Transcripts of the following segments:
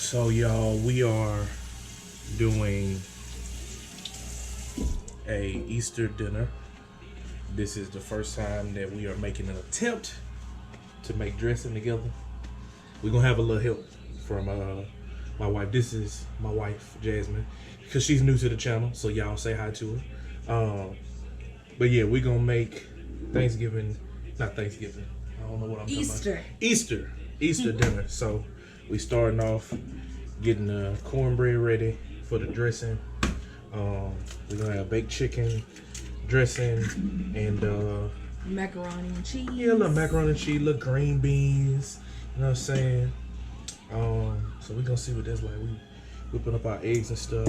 So y'all, we are doing a Easter dinner. This is the first time that we are making an attempt to make dressing together. We're gonna have a little help from my wife. This is my wife, Jasmine, because she's new to the channel, so y'all say hi to her. But yeah, we're gonna make not Thanksgiving. I don't know what I'm talking about. Easter dinner. So we starting off getting the cornbread ready for the dressing. We're gonna have baked chicken, dressing, and macaroni and cheese. Yeah, a little macaroni and cheese, little green beans. You know what I'm saying? So we're gonna see what that's like. We whipping up our eggs and stuff,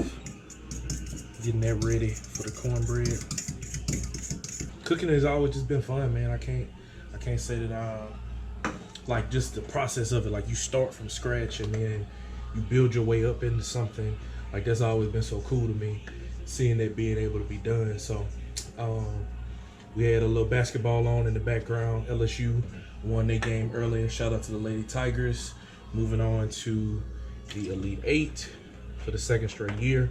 getting that ready for the cornbread. Cooking has always just been fun, man. I can't say that like just the process of it. Like you start from scratch and then you build your way up into something. Like that's always been so cool to me, seeing that being able to be done. So we had a little basketball on in the background. LSU won their game earlier. Shout out to the Lady Tigers, moving on to the Elite Eight for the second straight year.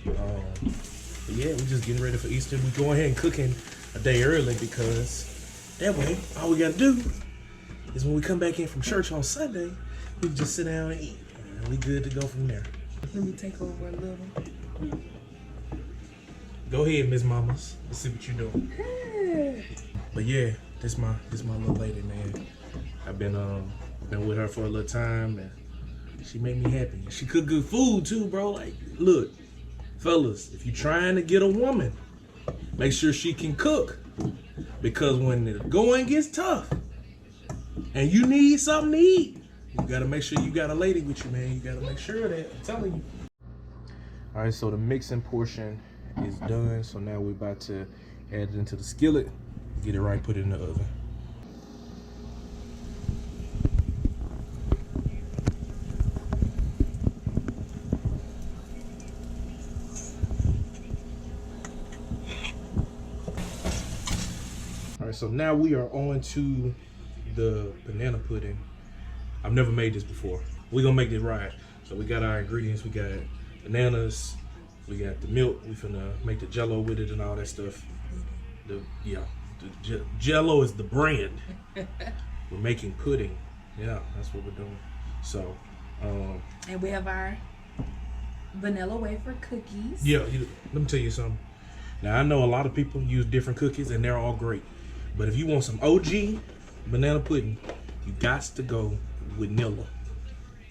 But yeah, we're just getting ready for Easter. We go ahead and cooking a day early because that way all we gotta do is when we come back in from church on Sunday, we can just sit down and eat. And we good to go from there. Let me take over a little. Go ahead, Miss Mamas. Let's see what you doing. But yeah, this my little lady, man. I've been with her for a little time, and she made me happy. She cook good food too, bro. Like, look, fellas, if you're trying to get a woman, make sure she can cook, because when the going gets tough and you need something to eat, you gotta make sure you got a lady with you, man. You gotta make sure of that. I'm telling you. All right, so the mixing portion is done. So now we're about to add it into the skillet, get it right, put it in the oven. All right, so now we are on to the banana pudding. I've never made this before. We're gonna make this right. So we got our ingredients. We got bananas, we got the milk. We finna make the jello with it and all that stuff. The jello is the brand. We're making pudding. Yeah, that's what we're doing. So, and we have our vanilla wafer cookies. Yeah, let me tell you something. Now I know a lot of people use different cookies and they're all great, but if you want some OG banana pudding, you got to go with Nilla.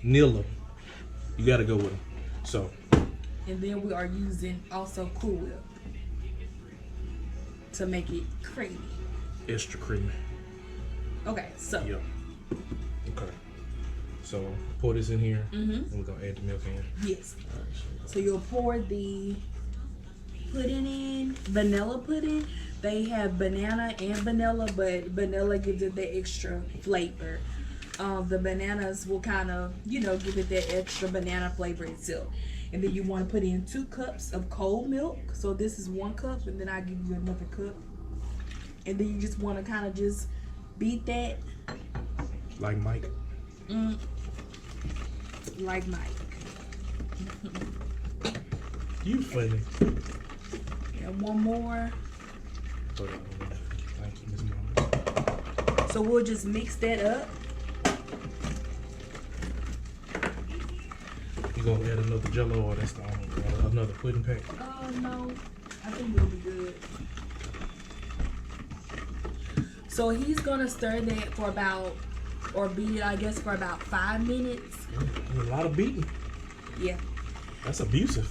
You got to go with them. So. And then we are using also Cool Whip to make it creamy. Extra creamy. Okay, so. Yeah. Okay. So pour this in here, and we're gonna add the milk in. Yes. Right, so you'll pour the pudding in, vanilla pudding. They have banana and vanilla, but vanilla gives it the extra flavor. The bananas will kind of, give it that extra banana flavor itself. And then you want to put in 2 cups of cold milk. So this is 1 cup, and then I give you another cup. And then you just want to kind of just beat that. Like Mike. Like Mike. You funny. And one more. Thank you, Miss Mama. So we'll just mix that up. You gonna add another jello, or that's the only another pudding pack? No, I think it'll be good. So he's gonna stir that for about, or beat it, I guess, for about 5 minutes. A lot of beating. Yeah. That's abusive.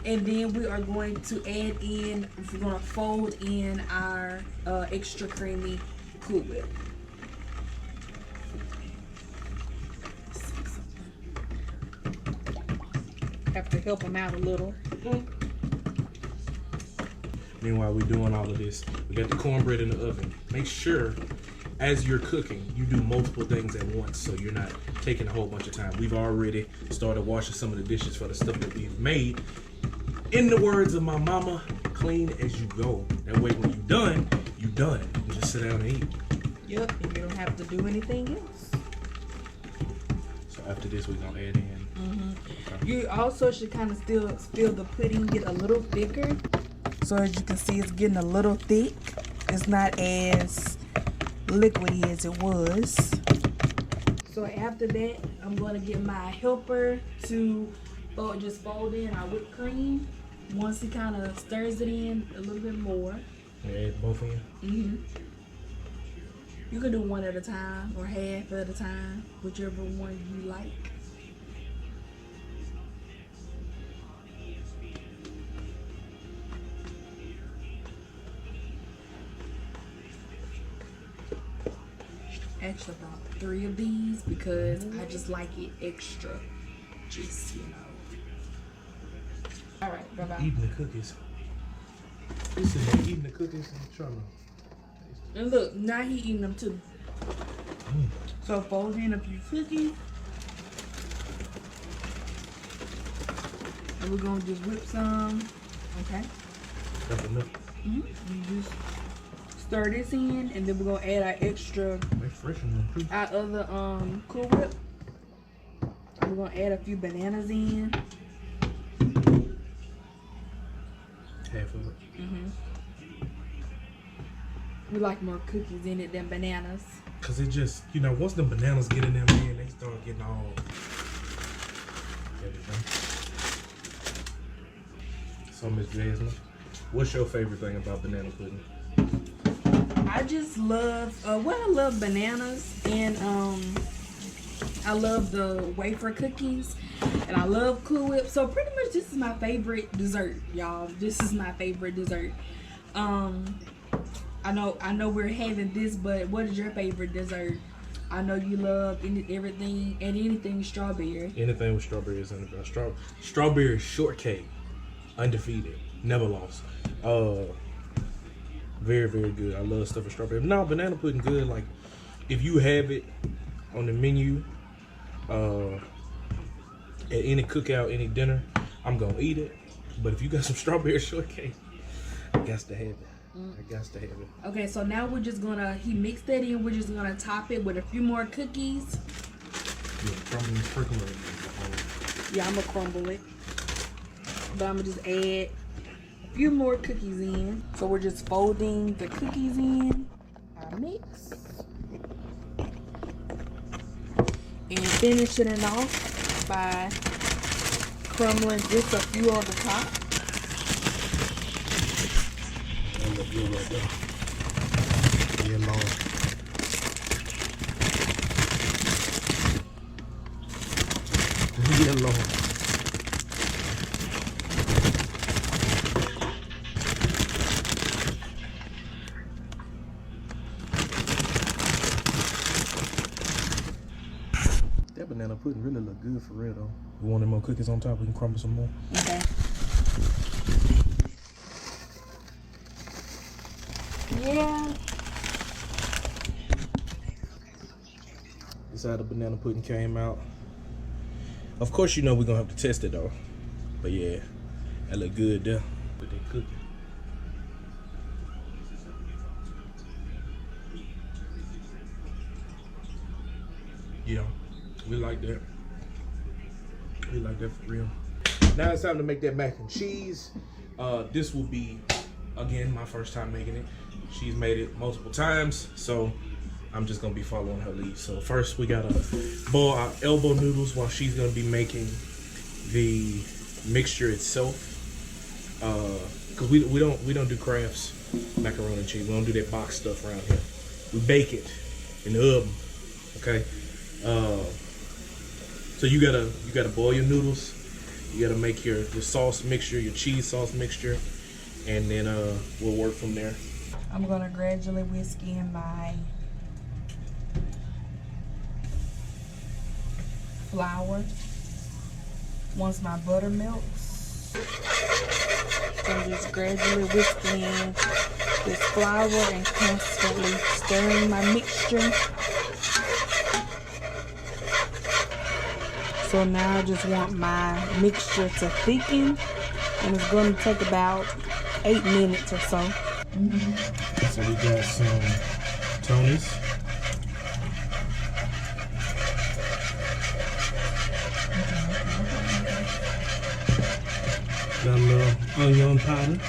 And then we are going to we're gonna fold in our extra creamy Cool Whip. Have to help him out a little. Meanwhile, we're doing all of this. We got the cornbread in the oven. Make sure, as you're cooking, you do multiple things at once, so you're not taking a whole bunch of time. We've already started washing some of the dishes for the stuff that we've made. In the words of my mama, clean as you go. That way, when you're done, you're done. You just sit down and eat. Yep, and you don't have to do anything else. So after this we're gonna add in. Okay. You also should kind of still feel the pudding get a little thicker. So as you can see, it's getting a little thick. It's not as liquidy as it was. So after that, I'm gonna get my helper to just fold in our whipped cream. Once he kind of stirs it in a little bit more. Add both in? You can do one at a time or half at a time, whichever one you like. Actually, about 3 of these because I just like it extra. Just, you know. All right, bye-bye. Eating the cookies. This is eating the cookies and trying to. And look, now he eating them too. So fold in a few cookies. And we're gonna just whip some. Okay. That's enough. You just stir this in, and then we're gonna add our extra, They're fresh in them too. our other Cool Whip. We're gonna add a few bananas in. Half of it. We like more cookies in it than bananas. Cause it just, you know, once the bananas get in there, man, they start getting all everything. So Miss Jasmine, what's your favorite thing about banana pudding? I just love, I love bananas, and I love the wafer cookies, and I love Cool Whip. So pretty much this is my favorite dessert, y'all. This is my favorite dessert. I know we're having this, but what is your favorite dessert? I know you love everything and anything strawberry. Anything with strawberries in it. Strawberry shortcake, undefeated, never lost. Very, very good. I love stuff with strawberry. No, banana pudding good. Like if you have it on the menu, at any cookout, any dinner, I'm gonna eat it. But if you got some strawberry shortcake, I got to have it. I got to have it. Okay, so now we're just gonna, he mixed that in. We're just gonna top it with a few more cookies. Yeah, I'm gonna crumble it. But I'm gonna just add a few more cookies in. So we're just folding the cookies in our mix. And finishing it off by crumbling just a few on the top. That look good right there. Yeah, Lord. Yeah, Lord. That banana pudding really look good for real though. You want any more cookies on top? We can crumble some more. Okay. Yeah. This is how the banana pudding came out. Of course, you know we're gonna have to test it though. But yeah, that look good there. But they cooking. Yeah, we like that. We like that for real. Now it's time to make that mac and cheese. This will be, again, my first time making it. She's made it multiple times, so I'm just gonna be following her lead. So first we gotta boil our elbow noodles while she's gonna be making the mixture itself. Cause we don't do Kraft's macaroni and cheese. We don't do that box stuff around here. We bake it in the oven. Okay. So you gotta boil your noodles. You gotta make your sauce mixture, your cheese sauce mixture, and then we'll work from there. I'm gonna gradually whisk in my flour. Once my butter melts, I'm just gradually whisking in this flour and constantly stirring my mixture. So now I just want my mixture to thicken, and it's going to take about 8 minutes or so. So we got some Tony's. Got a little onion powder.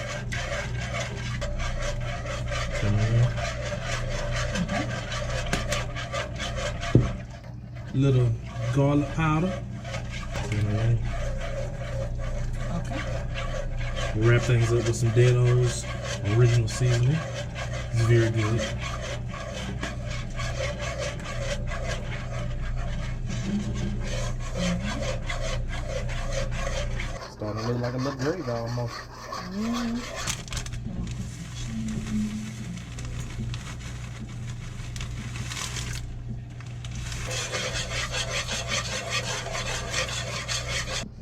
Come in. Little garlic powder. Come in. Okay. Wrap things up with some Dano's original seasoning. It's very good. Starting to look like a little gravy almost.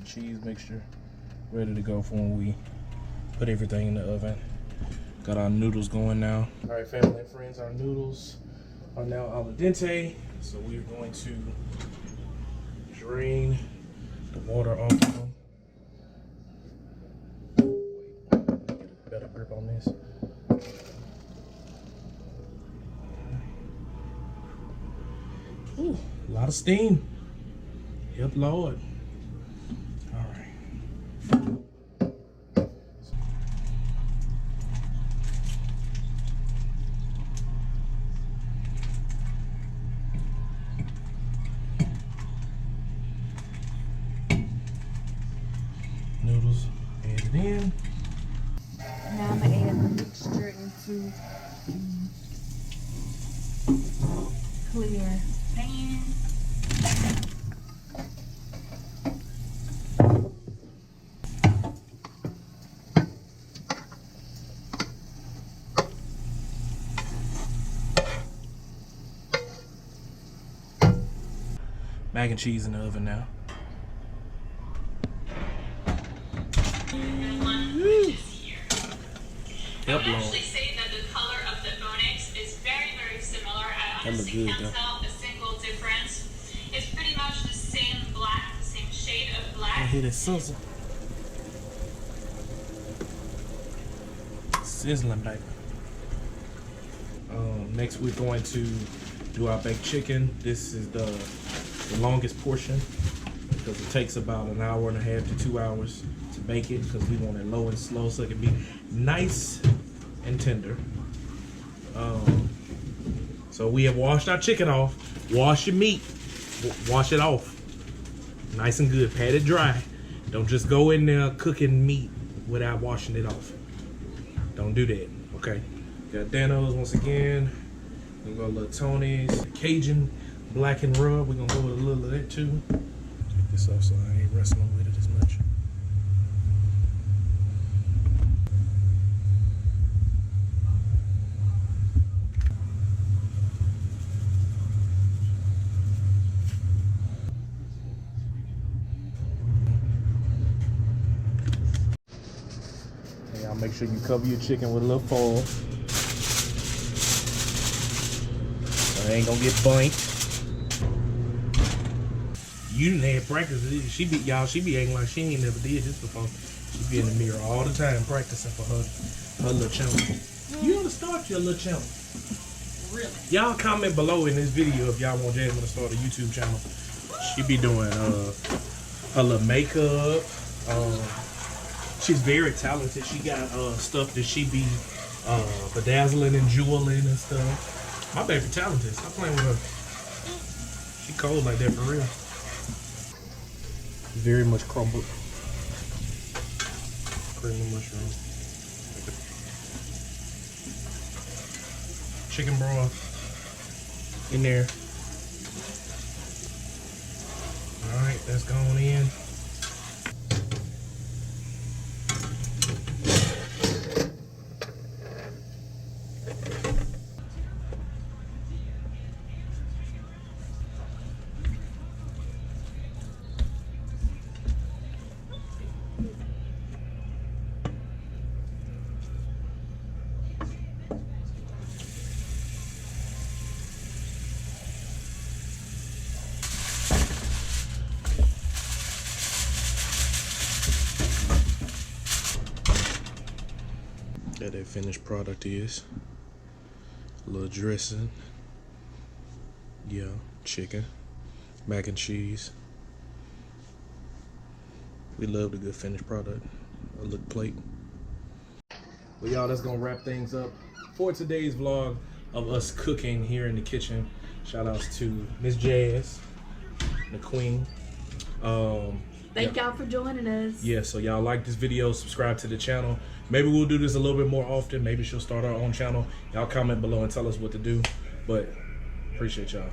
Cheese mixture ready to go for when we put everything in the oven. Got our noodles going now. All right, family and friends, our noodles are now al dente. So we're going to drain the water off of them. Get a better grip on this. Ooh, a lot of steam. Yep, Lord. All right. Noodles added in. Now I'm gonna add the mixture into clear pan. Mac and cheese in the oven now. Yep, I would Lord. actually say that the color of the onyx is very, very similar. I That look honestly good, can't though. tell a single difference. It's pretty much the same black, the same shade of I black. hear that sizzle. Sizzling, baby. Next, we're going to do our baked chicken. This is the longest portion because it takes about an hour and a half to 2 hours to bake it because we want it low and slow so it can be nice and tender. So we have washed our chicken off. Wash your meat. Wash it off. Nice and good. Pat it dry. Don't just go in there cooking meat without washing it off. Don't do that. Okay. Got Dano's once again. We're gonna go a little Tony's Cajun black and rub. We're gonna go with a little of that too. Take this off so I ain't wrestling with it as much. Y'all make sure you cover your chicken with a little foil. So it ain't gonna get burnt. You didn't have practice. She be acting like she ain't never did this before. She be in the mirror all the time practicing for her little channel. You ought to start your little channel. Really? Y'all comment below in this video if y'all want Jasmine to start a YouTube channel. She be doing her little makeup. She's very talented. She got stuff that she be bedazzling and jeweling and stuff. My baby talented. Stop playing with her. She cold like that for real. Very much crumbled. Creamy mushroom. Chicken broth in there. All right, that's going in. That finished product is a little dressing, yeah, chicken, mac and cheese. We love the good finished product. a look plate. Well, y'all, that's gonna wrap things up for today's vlog of us cooking here in the kitchen. Shout outs to Miss Jazz, the queen. Thank y'all for joining us. Yeah, so y'all like this video, subscribe to the channel. Maybe we'll do this a little bit more often. Maybe she'll start our own channel. Y'all comment below and tell us what to do. But appreciate y'all.